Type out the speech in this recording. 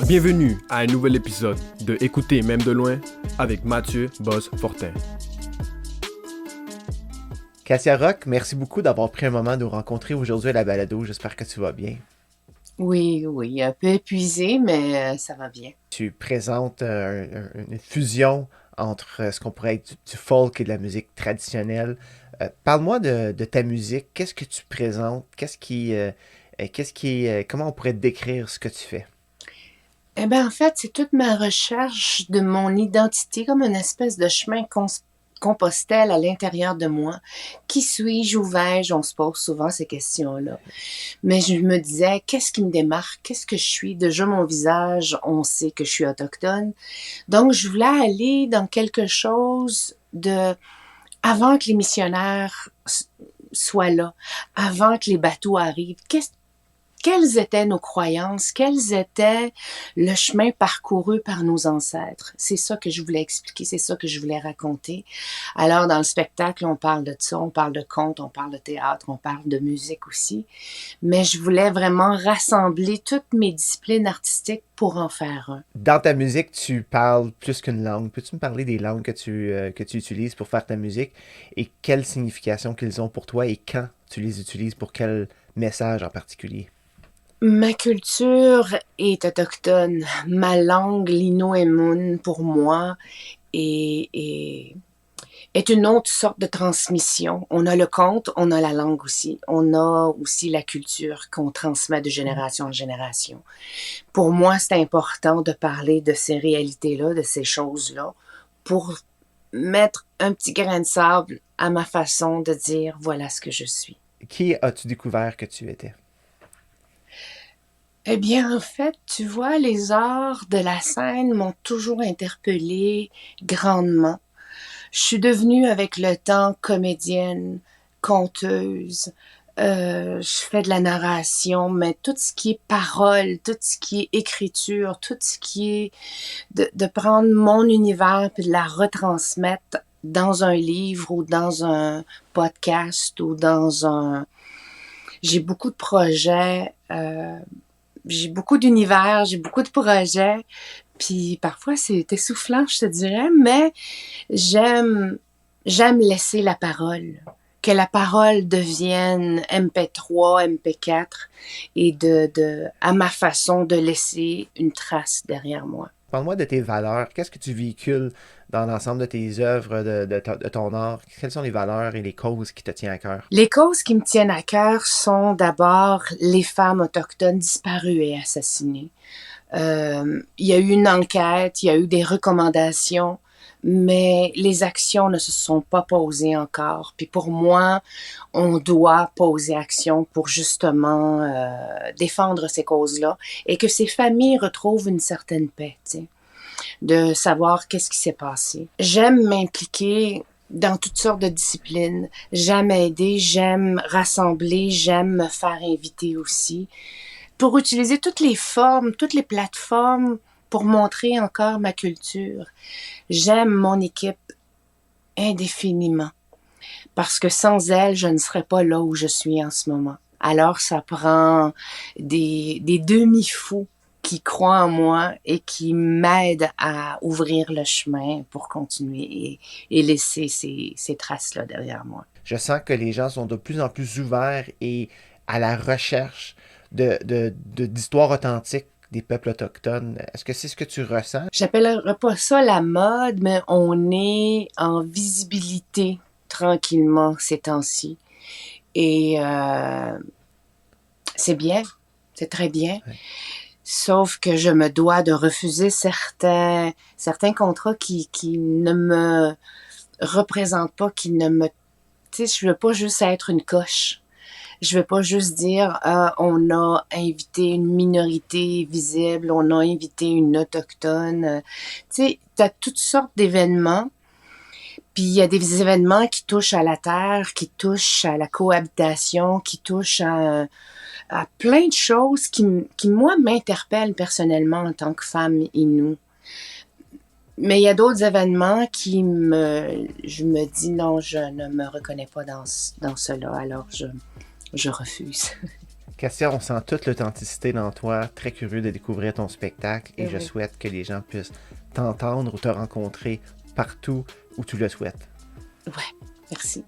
Bienvenue à un nouvel épisode de Écouter même de loin avec Mathieu Boss-Fortin. Cassia Rock, merci beaucoup d'avoir pris un moment de nous rencontrer aujourd'hui à la balado. J'espère que tu vas bien. Oui, un peu épuisé, mais ça va bien. Tu présentes une fusion entre ce qu'on pourrait être du folk et de la musique traditionnelle. Parle-moi de ta musique. Qu'est-ce que tu présentes? Comment on pourrait décrire ce que tu fais? Eh bien, en fait, c'est toute ma recherche de mon identité, comme une espèce de chemin compostelle à l'intérieur de moi. Qui suis-je? Où vais-je? On se pose souvent ces questions-là. Mais je me disais, qu'est-ce qui me démarque? Qu'est-ce que je suis? Déjà, mon visage, on sait que je suis autochtone. Donc, je voulais aller dans quelque chose de... Avant que les missionnaires soient là, avant que les bateaux arrivent, quelles étaient nos croyances, quels étaient le chemin parcouru par nos ancêtres. C'est ça que je voulais expliquer, c'est ça que je voulais raconter. Alors, dans le spectacle, on parle de ça, on parle de contes, on parle de théâtre, on parle de musique aussi. Mais je voulais vraiment rassembler toutes mes disciplines artistiques pour en faire un. Dans ta musique, tu parles plus qu'une langue. Peux-tu me parler des langues que tu utilises pour faire ta musique et quelle signification qu'ils ont pour toi et quand tu les utilises pour quel message en particulier? Ma culture est autochtone. Ma langue, l'Inuimun, pour moi, est une autre sorte de transmission. On a le conte, on a la langue aussi. On a aussi la culture qu'on transmet de génération en génération. Pour moi, c'est important de parler de ces réalités-là, de ces choses-là, pour mettre un petit grain de sable à ma façon de dire voilà ce que je suis. Qui as-tu découvert que tu étais? Eh bien, en fait, tu vois, les arts de la scène m'ont toujours interpellée grandement. Je suis devenue avec le temps comédienne, conteuse, je fais de la narration, mais tout ce qui est parole, tout ce qui est écriture, tout ce qui est de prendre mon univers puis de la retransmettre dans un livre ou dans un podcast ou dans un... J'ai beaucoup de projets, j'ai beaucoup d'univers, j'ai beaucoup de projets, puis parfois c'est essoufflant, je te dirais, mais j'aime laisser la parole, que la parole devienne MP3, MP4 et à ma façon de laisser une trace derrière moi. Parle-moi de tes valeurs. Qu'est-ce que tu véhicules dans l'ensemble de tes œuvres, de ton art? Quelles sont les valeurs et les causes qui te tiennent à cœur? Les causes qui me tiennent à cœur sont d'abord les femmes autochtones disparues et assassinées. Il y a eu une enquête, il y a eu des recommandations, mais les actions ne se sont pas posées encore. Puis pour moi, on doit poser action pour justement défendre ces causes-là et que ces familles retrouvent une certaine paix, tu sais, de savoir qu'est-ce qui s'est passé. J'aime m'impliquer dans toutes sortes de disciplines. J'aime aider, j'aime rassembler, j'aime me faire inviter aussi pour utiliser toutes les formes, toutes les plateformes pour montrer encore ma culture. J'aime mon équipe indéfiniment parce que sans elle, je ne serais pas là où je suis en ce moment. Alors, ça prend des demi-fous qui croient en moi et qui m'aident à ouvrir le chemin pour continuer et laisser ces traces-là derrière moi. Je sens que les gens sont de plus en plus ouverts et à la recherche d'histoires authentiques des peuples autochtones. Est-ce que c'est ce que tu ressens? J'appellerais pas ça la mode, mais on est en visibilité tranquillement ces temps-ci. Et c'est bien, c'est très bien. Ouais. Sauf que je me dois de refuser certains contrats qui ne me représentent pas, qui ne me... Tu sais, je veux pas juste être une coche. Je veux pas juste dire on a invité une minorité visible, on a invité une autochtone. Tu sais, t'as toutes sortes d'événements. Puis il y a des événements qui touchent à la terre, qui touchent à la cohabitation, qui touchent à plein de choses qui moi, m'interpellent personnellement en tant que femme inoue. Mais il y a d'autres événements je me dis non, je ne me reconnais pas dans cela, alors je refuse. Cassia, on sent toute l'authenticité dans toi, très curieux de découvrir ton spectacle et je Oui. souhaite que les gens puissent t'entendre ou te rencontrer partout où tu le souhaites. Ouais, merci.